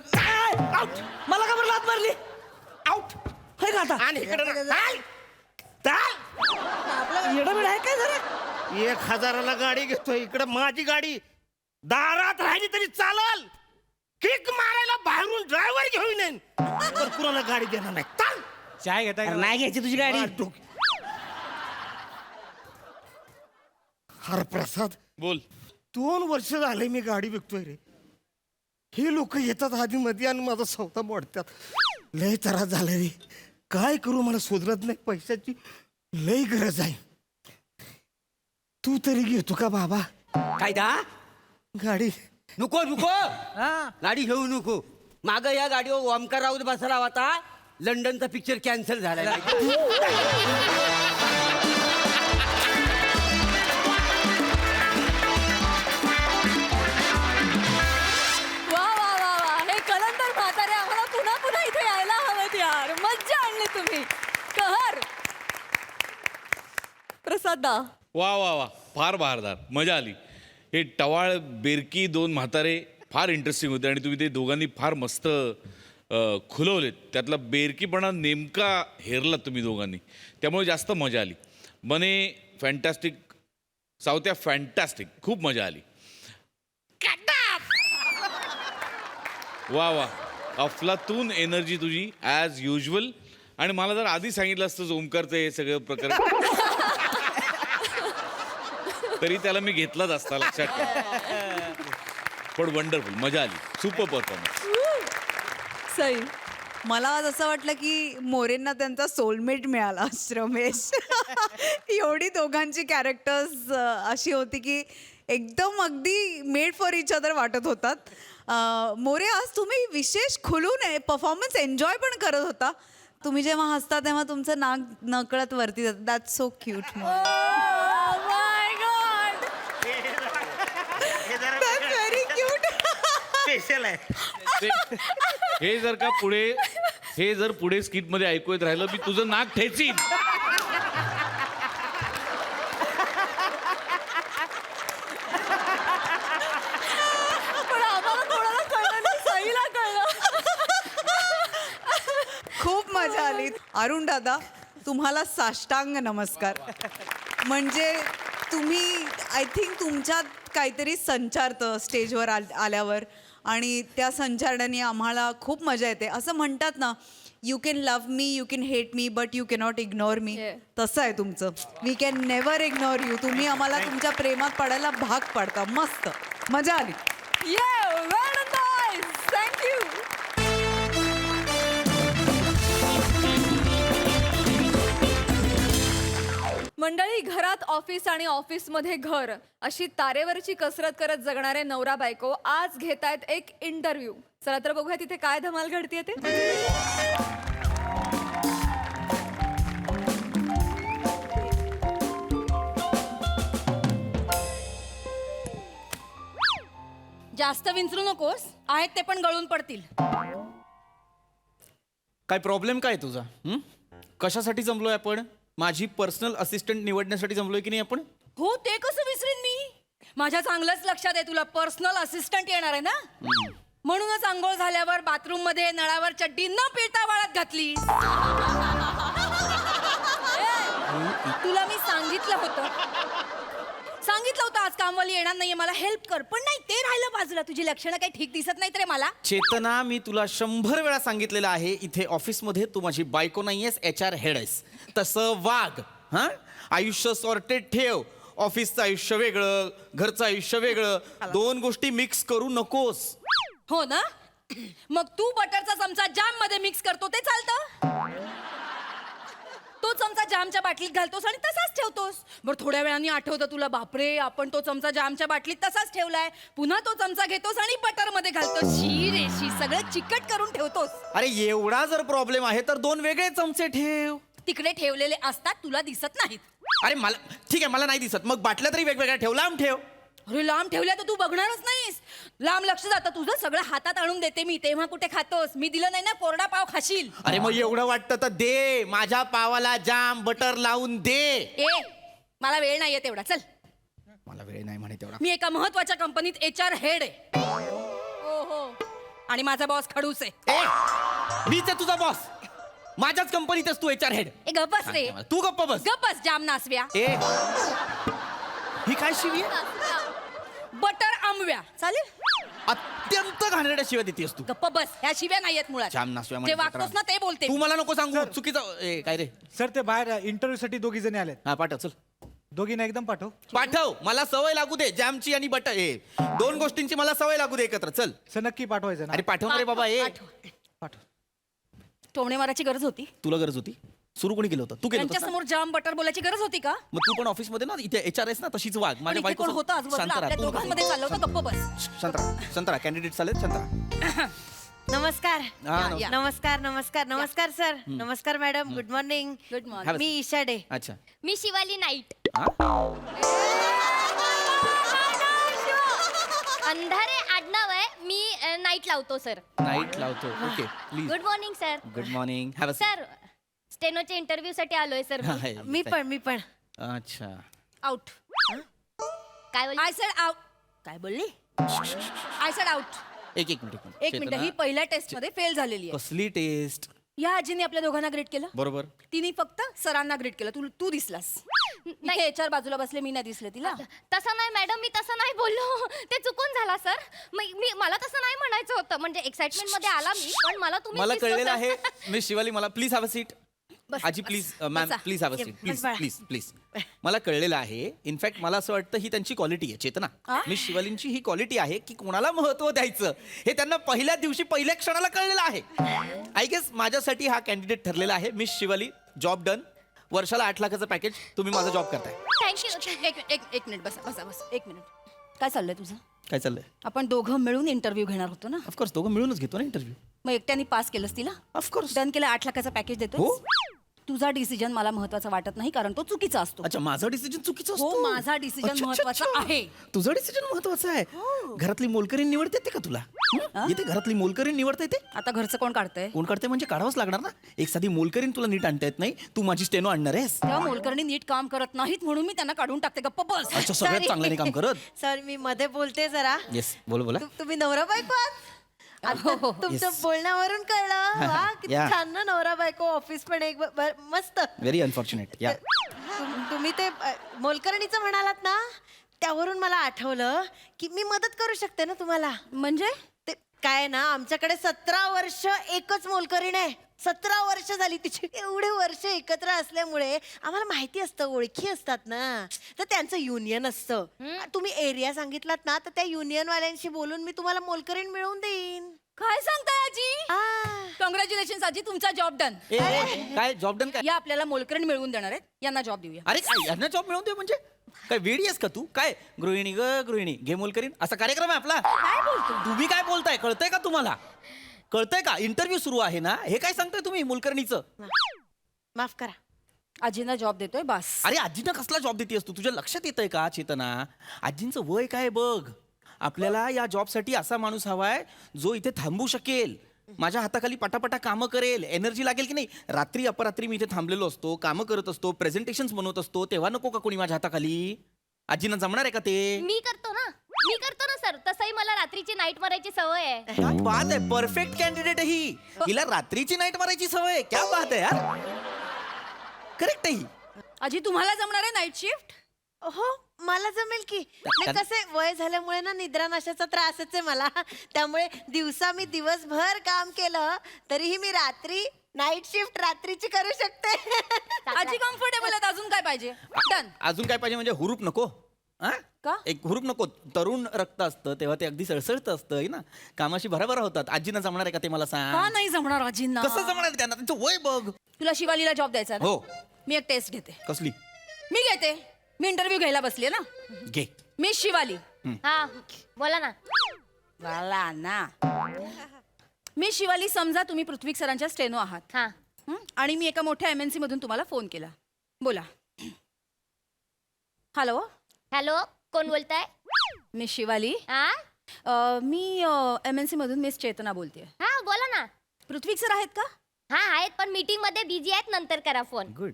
मला का बरं लात मारली? आउट. हे का आता? आणि इकडे ना. चाल. चाल. येडं आहे काय जरा? 1,000ला गाडी घेतोय. इकडे माझी गाडी दारात राहिली तरी चालल. किक मारायला बाहेरून ड्रायव्हर घेऊन येईन. तर कुणाला गाडी देणार नाही. चाल. चाय घेताय अरे नाही घ्यायची तुझी गाडी. हरप्रसाद बोल. 2 वर्ष झाले मी गाडी विकतोय रे. हे लोक येतात आधी मध्ये आणि माझा सौदा मोडतात. लय त्रास झाला रे. काय करू मला सुधरत नाही. पैशाची लय गरज आहे. तू तरी घेतो का बाबा काय दा गाडी? नको नको हा. गाडी घेऊ नको. माग या गाडीवर ओमकार राऊत बसला होता. लंडनचा पिक्चर कॅन्सल झाला. वा वा वा वा हे कलंदर म्हातारे आम्हाला पुन्हा पुन्हा इथे यायला हवं यार. मज्जा आणली तुम्ही. कहर प्रसादा. वा वा वा फार बहारदार मजा आली. हे टवाळ बेरकी 2 म्हातारे फार इंटरेस्टिंग होते आणि तुम्ही ते दोघांनी फार मस्त खुलवलेत. त्यातला बेरकीपणा नेमका हेरलात तुम्ही दोघांनी, त्यामुळे जास्त मजा आली. मने फॅन्टॅस्टिक, सावत्या फॅन्टॅस्टिक, खूप मजा आली. वा वा, अफलातून एनर्जी तुझी ॲज युजल. आणि मला जर आधी सांगितलं असतं ओमकारचं हे सगळं प्रकार तरी त्याला मी घेतलाच असता, लक्षात ठेवा. पण वंडरफुल, मजा आली, सुपर परफॉर्मन्स. सई, मला आज असं वाटलं की मोरेंना त्यांचा सोलमेट मिळाला रमेश. एवढी दोघांची कॅरेक्टर्स अशी होती की एकदम अगदी मेड फॉर इच अदर वाटत होतात. मोरे, आज तुम्ही विशेष खुलून परफॉर्मन्स एन्जॉय पण करत होता. तुम्ही जेव्हा हसता तेव्हा तुमचं नाक नकळत वरती जातं. That's so cute. Very cute. Special आहे. हे जर पुढे स्किट मध्ये ऐकू येत राहिलं, मी तुझं नाक ठेचीन. पण आम्हाला कोणाला कळलं नाही, सईला कळलं. खूप मजा आली. अरुण दादा, तुम्हाला साष्टांग नमस्कार. म्हणजे तुम्ही आय थिंक तुमच्यात काहीतरी संचारतं स्टेजवर आल्यावर, आणि त्या संचारण्याने आम्हाला खूप मजा येते. असं म्हणतात ना, you can love me, you can hate me, but you cannot ignore me. तसं आहे तुमचं. We can never ignore you. तुम्ही आम्हाला तुमच्या प्रेमात पडायला भाग पाडता. मस्त मजा आली. थँक्यू. मंडळी, घरात ऑफिस आणि ऑफिसमध्ये घर अशी तारेवरची कसरत करत जगणारे नवरा बायको आज घेतायत एक इंटरव्ह्यू. चला तर बघूया तिथे काय धमाल घडतीये ते. जास्त विंचरू नकोस, आहेत ते पण गळून पडतील. काय प्रॉब्लेम काय तुझा? कशासाठी जमलोय आपण? माझी पर्सनल असिस्टंट निवडण्यासाठी जमलोय की नाही आपण? हो, ते कसं विसरीन मी. माझ्या चांगलंच लक्षात आहे तुला पर्सनल असिस्टंट येणार आहे ना. म्हणूनच आंघोळ झाल्यावर बाथरूम मध्ये नळावर चड्डी न पिळता वाळत घातली. तुला मी सांगितलं होतं आज कामवाली येणार नाहीये, मला हेल्प कर. पण नाही, ते राहिलं बाजूला. तुझी लक्षणं काही ठीक दिसत नाहीत रे मला. चेतना, मी तुला 100 वेळा सांगितलेलं आहे, इथे ऑफिसमध्ये तू माझी बायको नाहीयेस, HR हेड आहेस. तसं वाग. हा, आयुष्य सॉर्टेड ठेव. ऑफिसचं आयुष्य वेगळं, घरचं आयुष्य वेगळं. दोन गोष्टी मिक्स करू नकोस. हो ना? मग तू बटरचा चमचा जाम मध्ये मिक्स करतो ते चालतं? तो चमचा जामच्या बाटलीत घालतोस आणि तसाच ठेवतोस. बरं, थोड्या वेळाने आठवतं तुला, बापरे आपण तो चमचा जामच्या बाटलीत तसाच ठेवलाय. पुन्हा तो चमचा घेतोस आणि बटर मध्ये घालतोस. शी रेशी, सगळं चिकट करून ठेवतोस. अरे एवढा जर प्रॉब्लेम आहे तर 2 वेगळे चमचे ठेव. तिकडे ठेवलेले असतात, तुला दिसत नाहीत. अरे मला ठीक आहे, मला नाही दिसत. मग बाटल्या तरी वेगवेगळ्या ठेव, लांब ठेव. अरे लांब ठेवल्या तर तू बघणारच नाहीस. लांब लक्ष जातं तुझं. सगळं हातात आणून देते मी, तेव्हा कुठे खातोस? मी दिलं नाही ना, कोरडा पाव खाशील. अरे मग एवढं वाटतं तर दे, माझ्या पावाला जाम बटर लावून दे. ए, मला वेळ नाहीये तेवढा. चल. मला वेळ नाही म्हणे तेवढा. मी एका महत्वाच्या कंपनीत HR हेड आहे. ओहो. आणि माझा बॉस खडूस आहे. मीच आहे तुझा बॉस. माझ्याच कंपनीतच तू HR हेड. ए, गप्प बस रे. तू गप्प बस. गप्प बस, जाम नासव्या. ही काय शिवी आहे? बटर आंबव्या. चालेल? अत्यंत घाणेरड्या शिव्या देतेस तू. गप्प बस, ह्या शिव्या नाहीयेत मुळात. जाम नासव्या जे वागतोस ना ते बोलते. तू मला नको सांगू. चुकीचं काय रे? सर, ते बाहेर इंटरव्ह्यू साठी 2 जणी आलेत. हा, पाठव. चल, दोघींना एकदम पाठव. पाठव. मला सवय लागू दे जॅमची आणि बटर. 2 गोष्टींची मला सवय लागू दे एकत्र. चल. सर, नक्की पाठवायचं ना? अरे पाठव ना रे बाबा. पाठव. टोमणे मारायची गरज होती? तुला गरज होती? सुरू कोणी केलं होतं? तू केलं त्यांच्या होतं. समोर जाम बटर बोलायची गरज होती का? मग तू पण ऑफिस मध्ये ना, इथे HR आहेस ना, तशीच वाग. पण माझ्या इथे कोण होतं आजूबाजूला? आपल्या दोघांमध्ये चाललं होतं. गप्प बस. संत्रा कॅन्डिडेट चालेल. संत्रा. नमस्कार. हा, नमस्कार नमस्कार नमस्कार सर. नमस्कार madam. Good morning. Good morning. मी ईशा डे. अच्छा. मी शिवाली नाईट. अंधारे आडनाव आहे. मी नाईट लावतो सर. नाईट लावतो. Okay, please. Good morning sir. Good morning. Have a sir, स्टेनोच्या इंटरव्ह्यू साठी आलोय सर. मी पण. अच्छा. आउट. काय बोल? I said out. काय बोलली? I said out. एक मिनिट एक मिनिट, ही पहिल्या टेस्ट मध्ये फेल झालेली आहे. कसली टेस्ट? या आजीने आपल्या दोघांना ग्रेट केलं. बरोबर. तिने फक्त सरांना ग्रेट केलं. तू दिसलास. नाही, HR बाजूला बसले, मी नाही दिसले तिला. तसं नाही मॅडम, मी तसं नाही बोललो. ते चुकून झाला सर. मला तसं नाही म्हणायचं होतं. म्हणजे एक्साइटमेंट मध्ये आला मी, पण मला तुम्ही मला दिसलं, कळलेलं sir. आहे मिस शिवाली, मला प्लीज हॅव अ सीट. बस, आजी बस, प्लीज मॅम बसा. Please have a seat, please बस बाळा. Please please. मला कळलेलं आहे. इनफॅक्ट मला असं वाटतं ही त्यांची क्वालिटी आहे. चेतना, मिस शिवालींची ही क्वालिटी आहे की कोणाला महत्व द्यायचं हे त्यांना पहिल्या दिवशी पहिल्या क्षणाला कळलेलं आहे. आय गेस माझ्यासाठी हा कॅन्डिडेट ठरलेला आहे. Miss Shivali, job done. वर्षाला 8 लाखाचं पॅकेज. तुम्ही माझा जॉब करताय. थँक्यू. एक मिनिट बस. एक मिनिट. काय चाललंय तुझं? काय चाललंय? आपण दोघं मिळून इंटरव्ह्यू घेणार होतो ना. ऑफकोर्स दोघं मिळूनच घेतो ना इंटरव्ह्यू. मग एकट्याने पास केलंस तिला? ऑफकोर्स. डन केलं. 8 लाखाचं पॅकेज देतो. हो. तुझा डिसिजन मला महत्वाचा वाटत नाही, कारण तो चुकीचा असतो. अच्छा, माझा डिसिजन चुकीचा हो, असतो. माझा decision अच्छा, महत्त्वाचा अच्छा. आहे. तुझं डिसिजन महत्वाचं आहे. घरातली मोलकरीण निवडता येते का तुला? येते घरातली मोलकरीण निवडता येते? आता घरचं कोण काढतंय? कोण काढते म्हणजे काढावंच लागणार ना. एक साधी मोलकरीण तुला नीट आणता येत नाही, तू माझी स्टेनो आणणार आहेस? तेव्हा मोलकरणी नीट काम करत नाहीत म्हणून मी त्यांना काढून टाकते. गप्प बस. अच्छा, सगळ्यात चांगल्याने काम करत. सर मी मध्ये बोलते जरा. येस, बोला. तुम्ही नवरा बायको आहात? आता तुमच्या बोलण्यावरून कळलं. वा, किती Yeah. छान ना नवरा बायको. ऑफिस पण एक मस्त. Very unfortunate. या तुम्ही ते मोलकरणीचं म्हणालात ना, त्यावरून मला आठवलं की मी मदत करू शकते ना तुम्हाला. म्हणजे ते काय ना, आमच्याकडे 17 वर्ष एकच मोलकरीण आहे. 17 वर्ष झाली तिची. एवढे वर्ष एकत्र असल्यामुळे आम्हाला माहिती असतं, ओळखी असतात ना. तर त्यांचं युनियन असतं. तुम्ही एरिया सांगितलात ना, तर त्या युनियन वाल्यांशी बोलून मी तुम्हाला मोलकरीण मिळवून देईन. काय सांगताय आजी? आ, कॉंग्रॅच्युलेशन आजी, तुमचा जॉब डन. काय जॉब डन काय? या आपल्याला मोलकरण मिळवून देणार आहेत. यांना जॉब देऊया. अरे काय यांना जॉब मिळवून दे म्हणजे काय वेडी आहेस का तू? काय गृहिणी गृहिणी घे मोलकरीण असा कार्यक्रम आहे आपला? काय बोलतो? तुम्ही काय बोलताय? कळतंय का तुम्हाला? कळतंय का? इंटरव्ह्यू सुरू आहे ना. हे काय सांगताय तुम्ही मोलकरणीचं? माफ करा. आजींना जॉब देतोय बस. अरे आजीनं कसला जॉब देतेस तू? तुझ्या लक्षात येतंय का चेतना? आजींचं वय काय बघ. आपल्याला या जॉबसाठी असा माणूस हवाय जो इथे थांबू शकेल, माझ्या हाताखाली पटापटा कामं करेल. एनर्जी लागेल की नाही. रात्री अपरात्री मी इथे थांबलेलो असतो, कामं करत असतो, प्रेझेंटेशन्स बनवत असतो, तेव्हा नको का कोणी माझ्या हाताखाली? आजीनं जमणार आहे का ते? मी करतो ना सर. तसंही मला रात्रीची नाईट मारायची सवय आहे. क्या बात आहे. परफेक्ट कॅन्डिडेट आहे ही. हिला रात्रीची नाईट मारायची सवय आहे. क्या बात आहे यार. करेक्ट आहे ही. आजी तुम्हाला जमणार आहे नाईट शिफ्ट? हो, मला जमेल की. नाही, कसे वय झाल्यामुळे ना निद्रानाशाचा त्रासच आहे मला. त्यामुळे दिवसा मी दिवसभर काम केलं तरीही मी रात्री नाईट शिफ्ट रात्रीची करू शकते. आजी कम्फर्टेबल आहेत. अजून काय पाहिजे? डन. अजून काय पाहिजे म्हणजे हुरूप नको? हा? का? एक हुरूप नको. तरुण रक्त असतं तेव्हा ते अगदी सळसळत असतं है ना. कामाशी भराभरा होतात. आजीनं जमणार आहे का ते मला का सांग. नाही जमणार आजींना? कसं जमणार आहे त्यांना? त्यांचं वय बघ. तुला शिवालीला जॉब द्यायचा ना? हो. मी एक टेस्ट घेते. कसली? मी घेते. मी इंटरव्ह्यू घ्यायला बसली ना. घे. मी शिवाली. हा बोला ना. मला ना. मी शिवाली. समजा तुम्ही पृथ्वी सरांच्या स्टेनो आहात. हा. आणि मी एका मोठ्या MNC मधून तुम्हाला फोन केला. बोला. हॅलो, कोण बोलताय? मी शिवाली. हा मी MNC मधून मिस चेतना बोलते. हा बोला ना. पृथ्वी सर आहेत का? हा आहेत, पण मीटिंग मध्ये बिझी आहेत. नंतर करा फोन. गुड.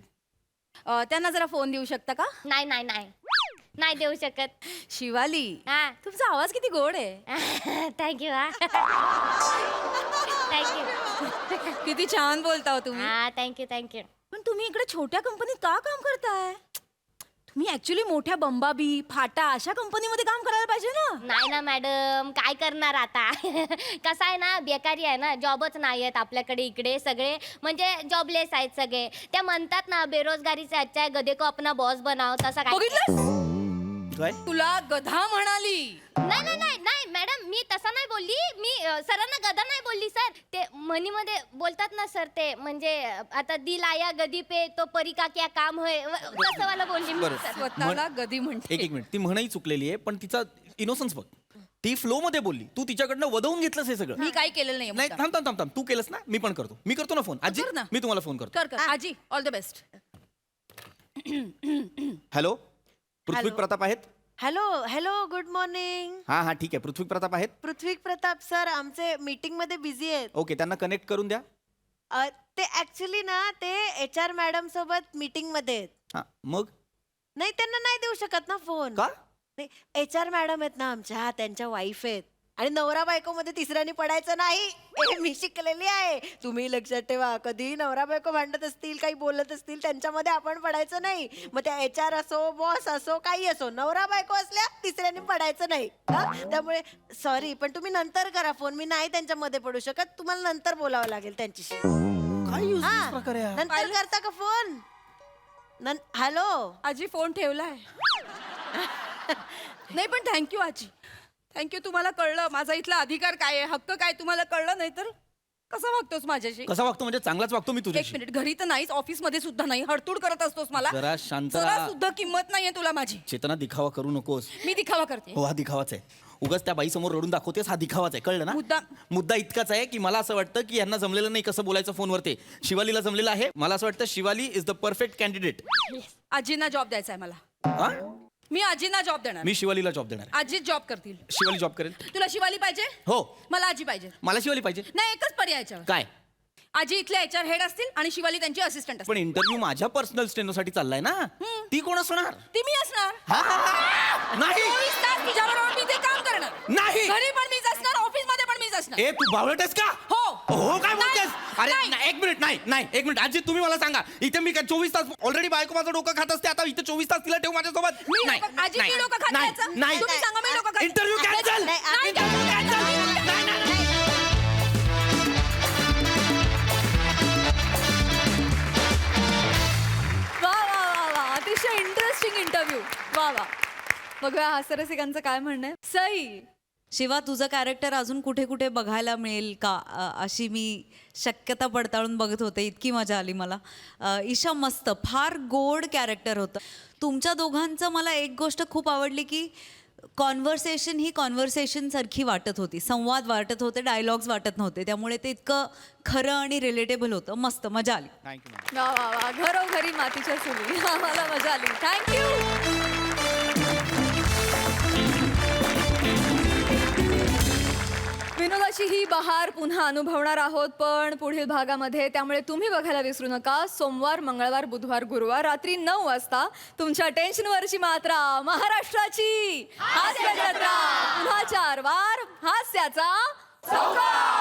त्यांना जरा फोन देऊ शकता का? नाही देऊ शकत. शिवाली, हा. तुमचा आवाज किती गोड आहे. थँक्यू. हा थँक्यू. किती छान बोलता हो तुम्ही. हा थँक्यू. पण तुम्ही इकडे छोट्या कंपनीत का काम करताय? तुम्ही ऍक्च्युली मोठ्या बंबाबी, फाटा अशा कंपनीमध्ये काम करायला पाहिजे ना. नाही ना मॅडम, काय करणार आता. कसं आहे ना, बेकारी आहे ना, जॉबच नाही आहेत आपल्याकडे इकडे. सगळे म्हणजे जॉबलेस आहेत सगळे. त्या म्हणतात ना, बेरोजगारी से अच्छा है गधे को अपना बॉस बनाव. तसा काय. बघितलंस? काय? तुला गधा म्हणाली. नाही मॅडम, मी तसा नाही बोलली. मी सरांना गधा नाही बोलली सर. ते म्हणीमध्ये बोलतात ना सर, ते म्हणजे आता दिल आया गदी पे तो परी का क्या काम है, तसं वाला बोलली मी बरं. सर. स्वतःला गधी म्हणते. एक मिनिट. ती म्हणही चुकलेली आहे पण तिचा इनोसन्स बघ. ती फ्लो मध्ये बोलली. तू तिच्याकडनं वदवून घेतलंस हे सगळं. मी काय केलेलं नाही. नाही, थांब. तू केलंस ना. मी पण करतो. मी करतो ना फोन. आजी कर ना. मी तुम्हाला फोन करतो. कर. आजी, all the best. Hello, Prithvi hello. Pratap आहेत? Hello, good morning. हा ठीक आहे. पृथ्वी प्रताप आहेत? पृथ्वी प्रताप सर आमचे मीटिंग मध्ये बिझी आहेत. ओके, त्यांना कनेक्ट करून द्या. ते ऍक्च्युली ना, ते HR मॅडम सोबत मीटिंग मध्ये आहेत. हा, मग नाही, त्यांना नाही देऊ शकत ना फोन. का? नाही HR मॅडम आहेत ना आमच्या, त्यांच्या वाईफ आहेत. आणि नवरा बायको मध्ये तिसऱ्याने पडायचं नाही हे मी शिकलेली आहे. तुम्ही लक्षात ठेवा, कधी नवरा बायको भांडत असतील, काही बोलत असतील, त्यांच्यामध्ये आपण पडायचं नाही. मग त्या HR असो, बॉस असो, काही असो, नवरा बायको असल्या तिसऱ्याने पडायचं नाही. हा? त्यामुळे सॉरी, पण तुम्ही नंतर करा फोन. मी नाही त्यांच्यामध्ये पडू शकत. तुम्हाला नंतर बोलावं लागेल त्यांच्याशी. काय हा, प्रकार आहे हा? नंतर करता का फोन? हॅलो. आजी फोन ठेवलाय. नाही पण थँक्यू आजी, थँक्यू. तुम्हाला कळलं माझा इथला अधिकार काय आहे, हक्क काय तुम्हाला कळलं. नाही तर कसा वागतोस माझ्याशी? कसा वागतो म्हणजे चांगलाच वागतो मी एक तुझ्याशी. मिनिट, घरी तर नाहीच, ऑफिस मध्ये सुद्धा नाही, हडतूड करत असतोस मला. जरा शांत जरा राहा. सुद्धा किंमत नाहीये तुला माझी. चेतना, दिखावा करू नकोस. मी दिखावा करते. हो, हा दिखावाच आहे. उगाच त्या बाई समोर रडून दाखवतेस, हा दिखावाच आहे. कळलं ना? मुद्दा इतकाच आहे की मला असं वाटतं की यांना जमलेलं नाही कसं बोलायचं फोनवरती. शिवालीला जमलेलं आहे. मला असं वाटतं Shivali is the perfect candidate. आजींना जॉब द्यायचा आहे मला. मी आजींना जॉब देणार. मी शिवालीला जॉब देणार. आजी जॉब करतील. शिवाली जॉब करेल. तुला शिवाली पाहिजे? हो. मला आजी पाहिजे. मला शिवाली पाहिजे. नाही, एकच पर्याय याच्यावर. काय? आजी इथले HR हेड असतील आणि शिवाली त्यांची असिस्टंट असतील. पण इंटरव्ह्यू माझ्या पर्सनल स्टेनोसाठी चाललाय ना. ती कोण असणार? ती मी असणार. नाही 24 तास तिच्याबरोबर मी ते काम करणार. नाही. घरी पण मीच असणार, ऑफिस मध्ये पण मीच असणार. ए, तू बावळटेस का? हो. हो, काय नाही. बोलतेस? अरे नाही. एक मिनिट. नाही एक मिनिट. आजी तुम्ही मला सांगा, इथे मी काय 24 तास ऑलरेडी बायको माझं डोकं खात असते, आता इथे 24 तास तिला ठेवू माझ्यासोबत? नाही आजी मी डोकं खात जायचं? नाही. तुम्ही सांगा मी डोकं खात. Interview cancel. नाही, cancel. वा वा वा वा, अतिशय इंटरेस्टिंग इंटरव्ह्यू. वा वा. बघूया हास्यरसिकांचं काय म्हणणं आहे. सई, शिवा तुझं कॅरेक्टर अजून कुठे कुठे बघायला मिळेल का अशी मी शक्यता पडताळून बघत होते. इतकी मजा आली मला. ईशा, मस्त, फार गोड कॅरेक्टर होतं तुमच्या दोघांचं. मला एक गोष्ट खूप आवडली की कॉन्व्हर्सेशन ही कॉन्व्हर्सेशन सारखी वाटत होती, संवाद वाटत होते, डायलॉग्स वाटत नव्हते. त्यामुळे ते इतकं खरं आणि रिलेटेबल होतं. मस्त, मजा आली. थँक्यू. वा वा वा, घरोघरी मातीच्या चुली. मला मजा आली. थँक्यू. विनोदाची ही बहार पुन्हा अनुभवणार आहोत पण पुढील भागामध्ये. त्यामुळे तुम्ही बघायला विसरू नका. सोमवार, मंगळवार, बुधवार, गुरुवार रात्री 9 वाजता तुमच्या टेन्शनवरची मात्रा, महाराष्ट्राची हास्य जत्रा. पुन्हा 4 वार हास्याचा संवाद.